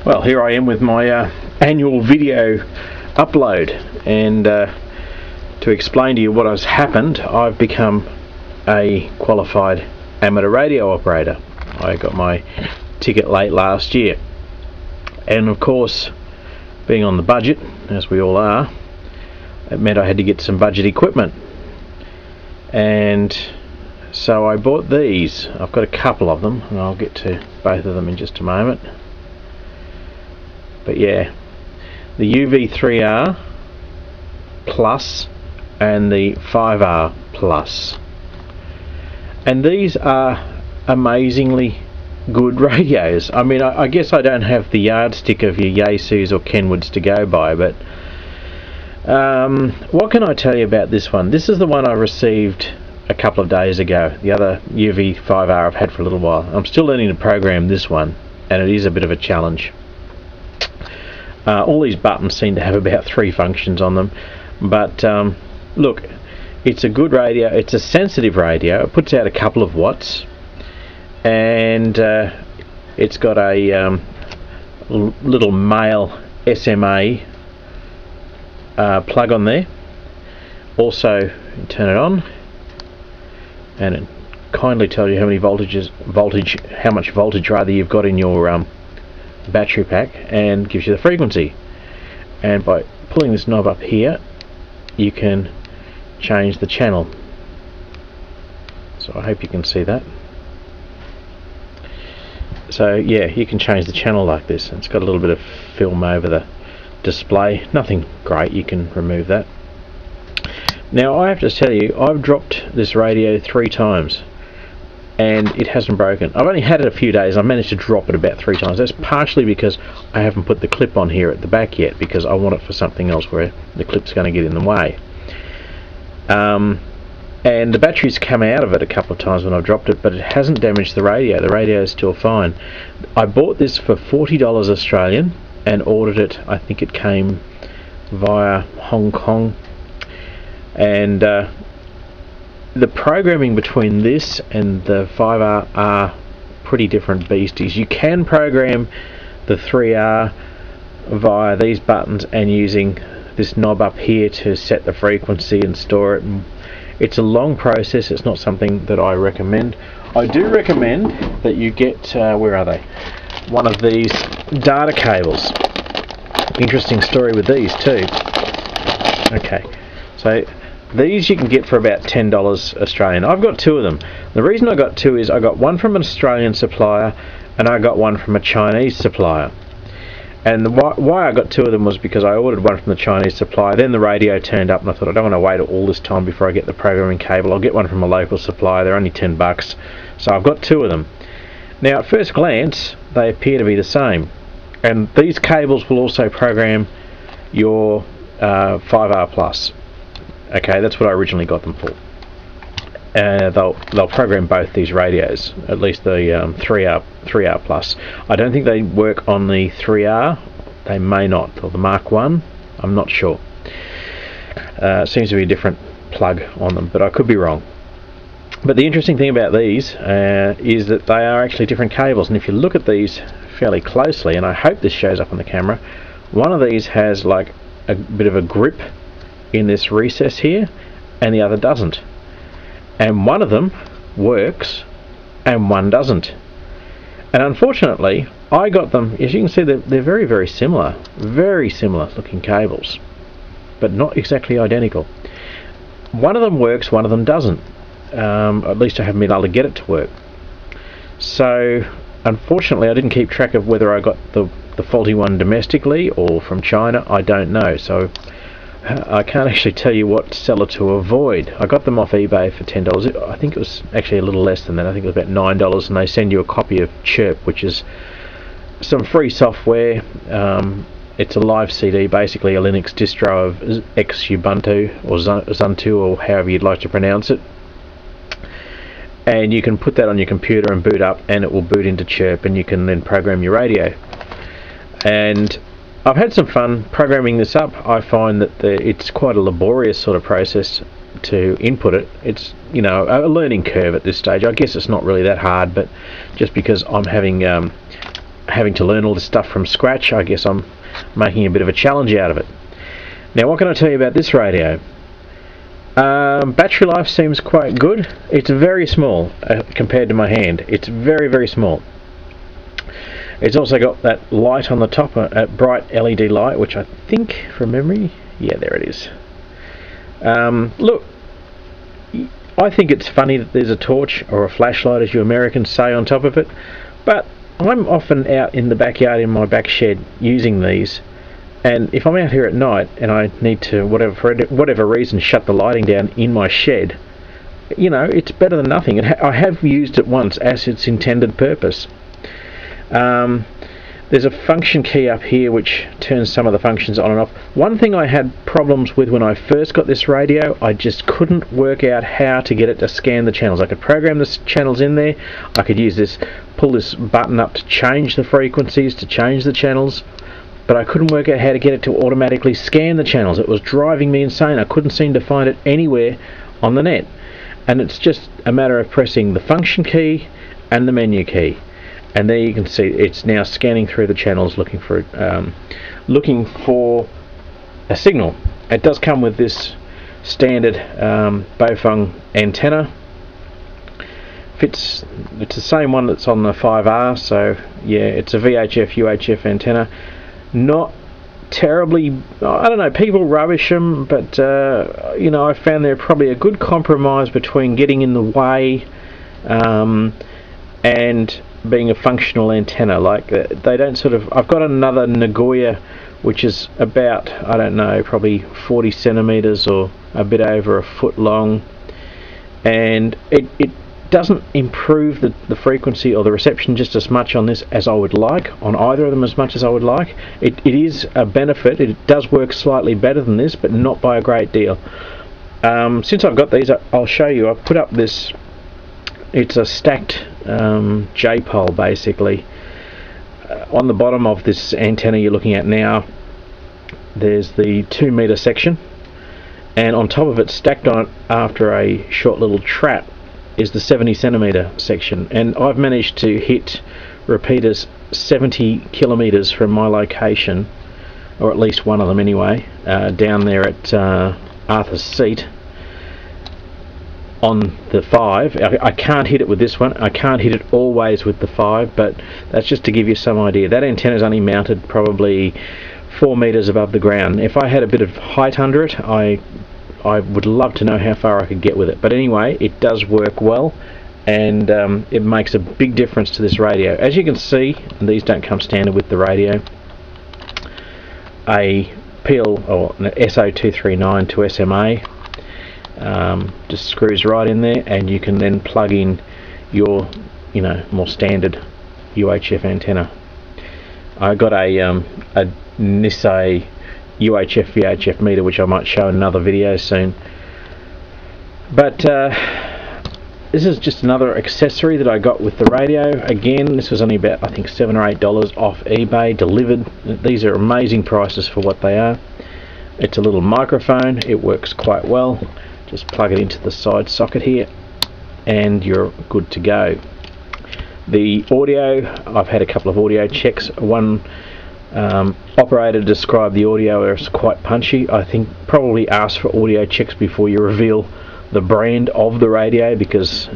Well, here I am with my annual video upload, and to explain to you what has happened, I've become a qualified amateur radio operator. I got my ticket late last year, and of course, being on the budget, as we all are, it meant I had to get some budget equipment, and so I bought these. I've got a couple of them, and I'll get to both of them in just a moment. But yeah, the UV-3R Plus and the 5R Plus, and these are amazingly good radios. I mean, I guess I don't have the yardstick of your Yaesus or Kenwoods to go by, but what can I tell you about this one? This is the one I received a couple of days ago. The other UV-5R I've had for a little while. I'm still learning to program this one, and it is a bit of a challenge. All these buttons seem to have about 3 functions on them, but look, it's a good radio. It's a sensitive radio. It puts out a couple of watts, and it's got a little male SMA plug on there. Also, you turn it on, and it kindly tells you how much voltage rather you've got in your battery pack, and gives you the frequency. And by pulling this knob up here, you can change the channel. So I hope you can see that. So yeah, you can change the channel like this. It's got a little bit of film over the display. Nothing great, you can remove that. Now I have to tell you, I've dropped this radio 3 times and it hasn't broken. I've only had it a few days. I managed to drop it about 3 times. That's partially because I haven't put the clip on here at the back yet, because I want it for something else where the clip's going to get in the way. And the battery's come out of it a couple of times when I've dropped it, but it hasn't damaged the radio. The radio is still fine. I bought this for $40 Australian and ordered it. I think it came via Hong Kong, and the programming between this and the 5R are pretty different beasties. You can program the 3R via these buttons and using this knob up here to set the frequency and store it. And it's a long process. It's not something that I recommend. I do recommend that you get, where are they? One of these data cables. Interesting story with these too. Okay, so these you can get for about $10 Australian. I've got 2 of them. The reason I got 2 is I got one from an Australian supplier and I got one from a Chinese supplier. And why I got 2 of them was because I ordered one from the Chinese supplier, then the radio turned up, and I thought I don't want to wait all this time before I get the programming cable. I'll get one from a local supplier. They're only $10, so I've got 2 of them. Now at first glance they appear to be the same, and these cables will also program your 5R Plus. Okay, that's what I originally got them for. They'll program both these radios, at least the 3R Plus. I don't think they work on the 3R. They may not, or the Mark 1. I'm not sure. Seems to be a different plug on them, but I could be wrong. But the interesting thing about these is that they are actually different cables, and if you look at these fairly closely, and I hope this shows up on the camera, one of these has like a bit of a grip in this recess here, and the other doesn't. And one of them works and one doesn't. And unfortunately, I got them, as you can see, they're very, very similar looking cables, but not exactly identical. One of them works, one of them doesn't. At least I haven't been able to get it to work. So unfortunately, I didn't keep track of whether I got the faulty one domestically or from China. I don't know, so I can't actually tell you what seller to avoid. I got them off eBay for $10. I think it was actually a little less than that. I think it was about $9, and they send you a copy of Chirp, which is some free software. It's a live CD, basically a Linux distro of Ubuntu or Xuntu, or however you'd like to pronounce it. And you can put that on your computer and boot up, and it will boot into Chirp, and you can then program your radio. And I've had some fun programming this up. I find that it's quite a laborious sort of process to input it. It's, you know, a learning curve at this stage. I guess it's not really that hard, but just because I'm having having to learn all this stuff from scratch. I guess I'm making a bit of a challenge out of it. Now, what can I tell you about this radio? Battery life seems quite good. It's very small compared to my hand. It's very, very small. It's also got that light on the top, a bright LED light, which I think, from memory, yeah, there it is. Look, I think it's funny that there's a torch or a flashlight, as you Americans say, on top of it, but I'm often out in the backyard in my back shed using these, and if I'm out here at night and I need to, for whatever reason, shut the lighting down in my shed, you know, it's better than nothing. I have used it once as its intended purpose. There's a function key up here which turns some of the functions on and off. One thing I had problems with when I first got this radio, I just couldn't work out how to get it to scan the channels. I could program the channels in there, I could use this, pull this button up to change the frequencies, to change the channels, but I couldn't work out how to get it to automatically scan the channels. It was driving me insane. I couldn't seem to find it anywhere on the net. And it's just a matter of pressing the function key and the menu key. And there you can see it's now scanning through the channels looking for a signal. It does come with this standard Baofeng antenna. It's the same one that's on the 5R, so yeah, it's a VHF UHF antenna. Not terribly, I don't know, people rubbish them, but you know, I found they're probably a good compromise between getting in the way and being a functional antenna. Like, they don't sort of, I've got another Nagoya which is about, I don't know, probably 40 centimeters or a bit over a foot long, and it doesn't improve the frequency or the reception just as much on this as I would like, on either of them as much as I would like. It is a benefit. It does work slightly better than this, but not by a great deal. Since I've got these, I'll show you. I've put up this, it's a stacked J-pole basically. On the bottom of this antenna you're looking at now, there's the 2 meter section, and on top of it, stacked on it after a short little trap, is the 70 centimeter section. And I've managed to hit repeaters 70 kilometers from my location, or at least one of them anyway, down there at Arthur's Seat on the 5. I can't hit it with this one. I can't hit it always with the 5, but that's just to give you some idea. That antenna is only mounted probably 4 meters above the ground. If I had a bit of height under it, I would love to know how far I could get with it. But anyway, it does work well, and it makes a big difference to this radio. As you can see, and these don't come standard with the radio, a PL or an SO239 to SMA just screws right in there, and you can then plug in your, you know, more standard UHF antenna. I got a Nisei UHF VHF meter, which I might show in another video soon. But this is just another accessory that I got with the radio. Again, this was only about, I think, $7 or $8 off eBay, delivered. These are amazing prices for what they are. It's a little microphone. It works quite well. Just plug it into the side socket here and you're good to go. The audio, I've had a couple of audio checks. One operator described the audio as quite punchy. I think probably ask for audio checks before you reveal the brand of the radio, because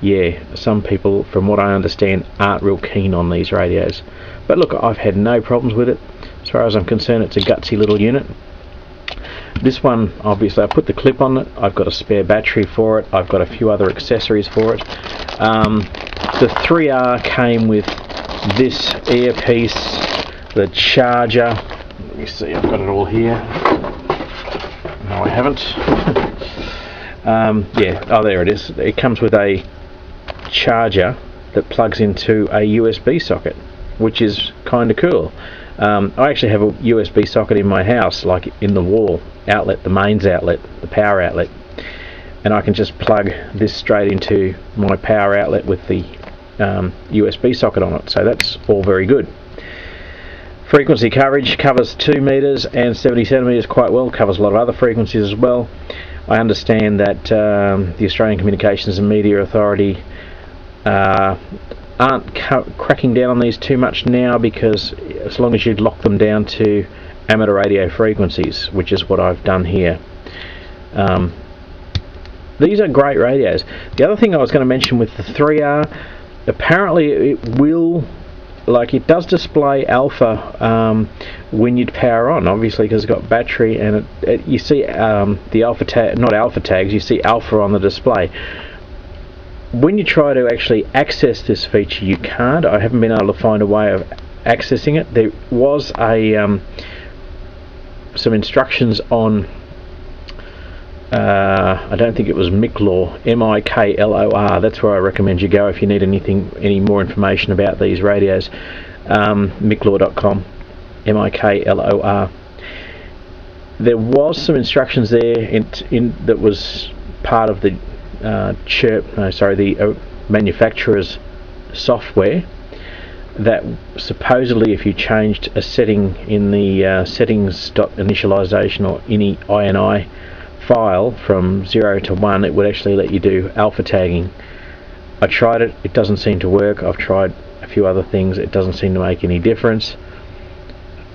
yeah, some people, from what I understand, aren't real keen on these radios. But look, I've had no problems with it. As far as I'm concerned, it's a gutsy little unit. This one, obviously, I put the clip on it. I've got a spare battery for it. I've got a few other accessories for it. The 3R came with this earpiece, the charger. Let me see, I've got it all here. No, I haven't. Yeah, oh, there it is. It comes with a charger that plugs into a USB socket, which is kind of cool. I actually have a USB socket in my house, like in the wall outlet, the mains outlet, the power outlet, and I can just plug this straight into my power outlet with the USB socket on it. So that's all very good. Frequency coverage covers 2 meters and 70 centimeters quite well, covers a lot of other frequencies as well. I understand that the Australian Communications and Media Authority aren't cracking down on these too much now, because as long as you lock them down to amateur radio frequencies, which is what I've done here. These are great radios. The other thing I was going to mention with the 3R, apparently it will, like, it does display alpha when you power on, obviously, because it's got battery, and you see the alpha tag, not alpha tags, you see alpha on the display. When you try to actually access this feature, you can't. I haven't been able to find a way of accessing it. There was some instructions on, I don't think it was Miklor, M-I-K-L-O-R. That's where I recommend you go if you need any more information about these radios. Miklor.com, M-I-K-L-O-R. There was some instructions there that was part of the the manufacturer's software, that supposedly if you changed a setting in the settings.initialization or any INI file from 0 to 1, it would actually let you do alpha tagging. I tried it, it doesn't seem to work. I've tried a few other things, it doesn't seem to make any difference.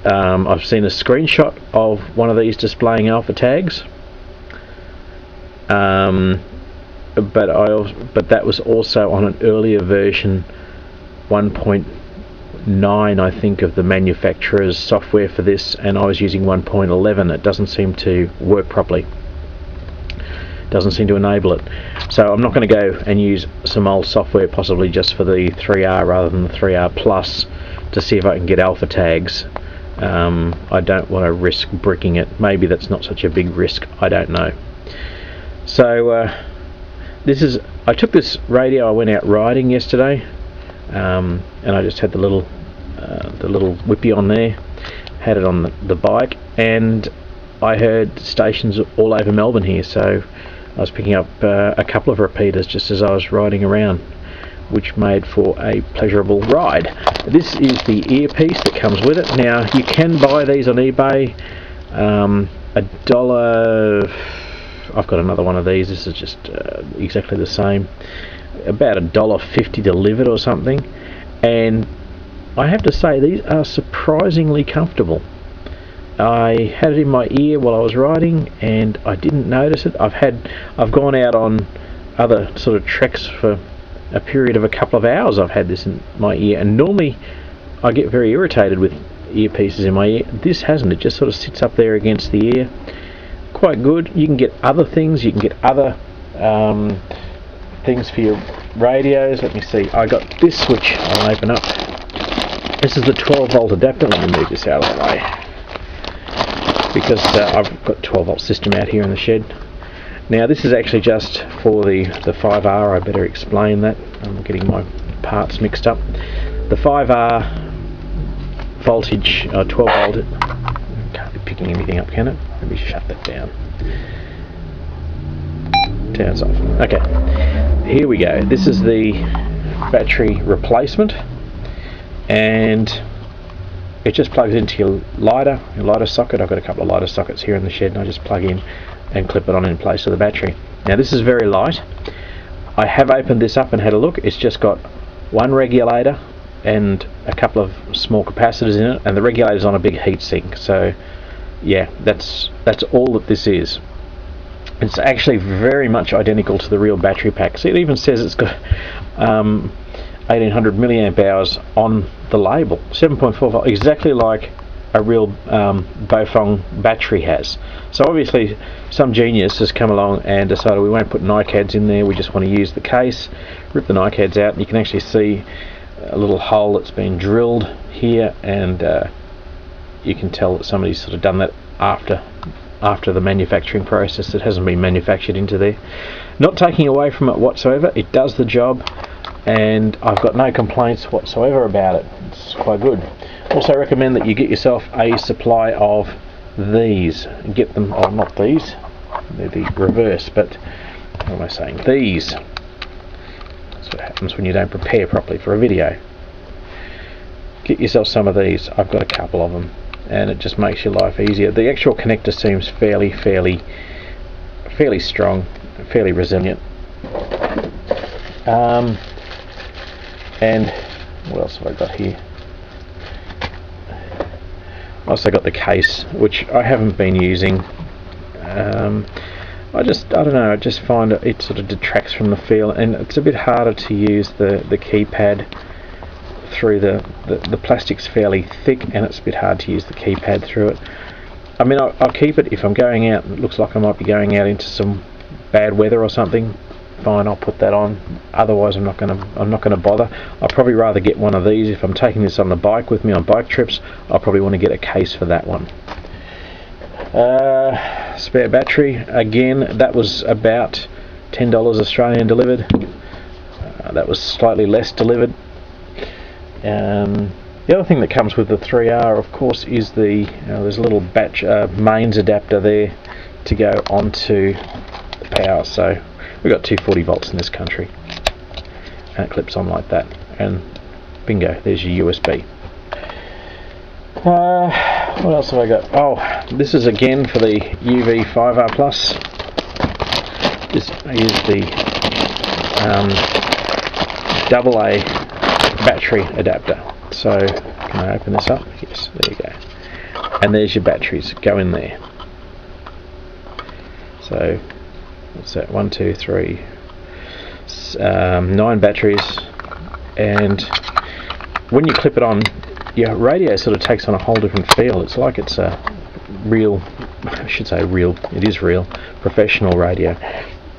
I've seen a screenshot of one of these displaying alpha tags, but that was also on an earlier version, 1.9 I think, of the manufacturer's software for this, and I was using 1.11. It doesn't seem to work properly, doesn't seem to enable it. So I'm not going to go and use some old software, possibly just for the 3R rather than the 3R Plus, to see if I can get alpha tags. I don't want to risk bricking it. Maybe that's not such a big risk, I don't know. So I took this radio, I went out riding yesterday, and I just had the little whippy on there, had it on the bike, and I heard stations all over Melbourne here, so I was picking up a couple of repeaters just as I was riding around, which made for a pleasurable ride. This is the earpiece that comes with it. Now, you can buy these on eBay, $1. I've got another one of these. This is just exactly the same, about $1.50 delivered or something, and I have to say these are surprisingly comfortable. I had it in my ear while I was riding and I didn't notice it. I've gone out on other sort of treks for a period of a couple of hours. I've had this in my ear, and normally I get very irritated with earpieces in my ear. This hasn't. It just sort of sits up there against the ear. Quite good. You can get other things. You can get other things for your radios. Let me see. I got this switch. I'll open up. This is the 12-volt adapter. Let me move this out of the way, because I've got 12-volt system out here in the shed. Now this is actually just for the 5R. I better explain that. I'm getting my parts mixed up. The 5R voltage, 12-volt. Can't be picking anything up, can it? Let me shut that down. Turns off. Okay, here we go. This is the battery replacement, and it just plugs into your lighter socket. I've got a couple of lighter sockets here in the shed, and I just plug in and clip it on in place of the battery. Now this is very light. I have opened this up and had a look. It's just got one regulator and a couple of small capacitors in it, and the regulator's on a big heat sink. So yeah, that's all that this is. It's actually very much identical to the real battery pack. See, it even says it's got 1800 milliamp hours on the label, 7.4 volt, exactly like a real Baofeng battery has. So obviously some genius has come along and decided we won't put NiCads in there, we just want to use the case, rip the NiCads out, and you can actually see a little hole that's been drilled here, and you can tell that somebody's sort of done that after the manufacturing process. It hasn't been manufactured into there. Not taking away from it whatsoever, it does the job, and I've got no complaints whatsoever about it. It's quite good. Also recommend that you get yourself a supply of these. Get them, oh, not these, they're the reverse, but what am I saying? These. That's what happens when you don't prepare properly for a video. Get yourself some of these. I've got a couple of them, and it just makes your life easier. The actual connector seems fairly strong, fairly resilient. And what else have I got here? I also got the case, which I haven't been using. I don't know, I just find it sort of detracts from the feel, and it's a bit harder to use the keypad through the plastic's fairly thick, and it's a bit hard to use the keypad through it. I mean, I'll keep it if I'm going out. It looks like I might be going out into some bad weather or something. Fine, I'll put that on. Otherwise, I'm not gonna bother. I'll probably rather get one of these if I'm taking this on the bike with me on bike trips. I'll probably want to get a case for that one. Spare battery again. That was about $10 Australian delivered. That was slightly less delivered. The other thing that comes with the 3R, of course, is there's a little mains adapter there to go onto the power. So we've got 240 volts in this country, and it clips on like that, and bingo, there's your USB. What else have I got? Oh, this is again for the UV-5R Plus. This is the AA battery adapter. So can I open this up? Yes, there you go. And there's your batteries, go in there. So what's that? 1, 2, 3, 9 batteries, and when you clip it on, your radio sort of takes on a whole different feel. It's like it's a real, I should say real, it is real, professional radio.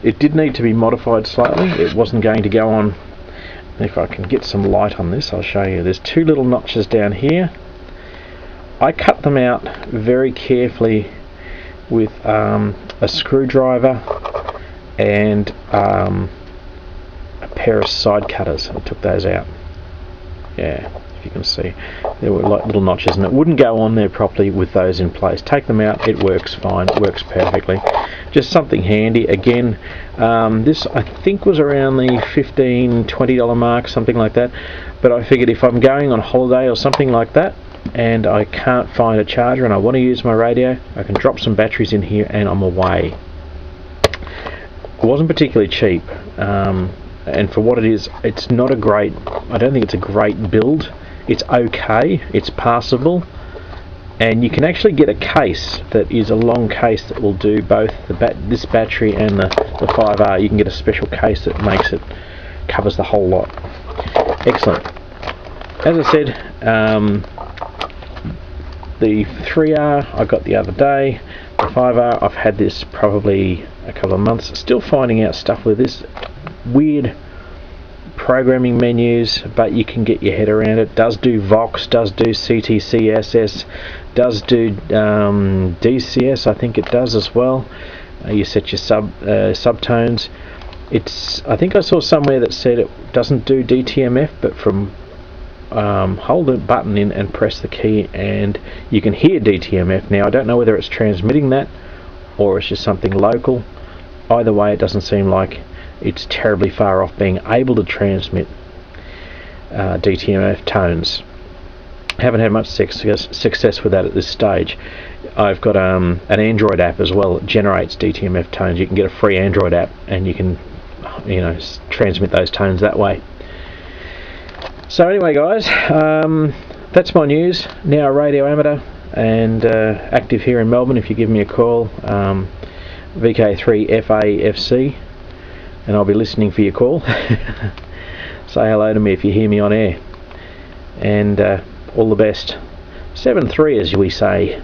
It did need to be modified slightly. It wasn't going to go on. If I can get some light on this, I'll show you. There's 2 little notches down here. I cut them out very carefully with a screwdriver and a pair of side cutters. I took those out. Yeah, if you can see, there were like little notches, and it wouldn't go on there properly with those in place. Take them out, it works fine, it works perfectly. Just something handy. Again, this I think was around the $15–20 mark, something like that, but I figured if I'm going on holiday or something like that and I can't find a charger and I want to use my radio, I can drop some batteries in here and I'm away. It wasn't particularly cheap, and for what it is, it's not a great, I don't think it's a great build. It's okay, it's passable, and you can actually get a case that is a long case that will do both this battery and the 5R. You can get a special case that covers the whole lot. Excellent. As I said, the 3R I got the other day. The 5R, I've had this probably a couple of months. Still finding out stuff with this. Weird programming menus, but you can get your head around it. Does do Vox, does do CTCSS, does do DCS, I think it does as well. You set your subtones. I think I saw somewhere that said it doesn't do DTMF, but from hold the button in and press the key and you can hear DTMF. Now I don't know whether it's transmitting that or it's just something local. Either way, it doesn't seem like it's terribly far off being able to transmit DTMF tones. Haven't had much success with that at this stage. I've got an Android app as well that generates DTMF tones. You can get a free Android app and you can transmit those tones that way. So anyway guys, that's my news. Now a radio amateur and active here in Melbourne. If you give me a call, VK3FAFC, and I'll be listening for your call. Say hello to me if you hear me on air, and all the best. 7-3 as we say.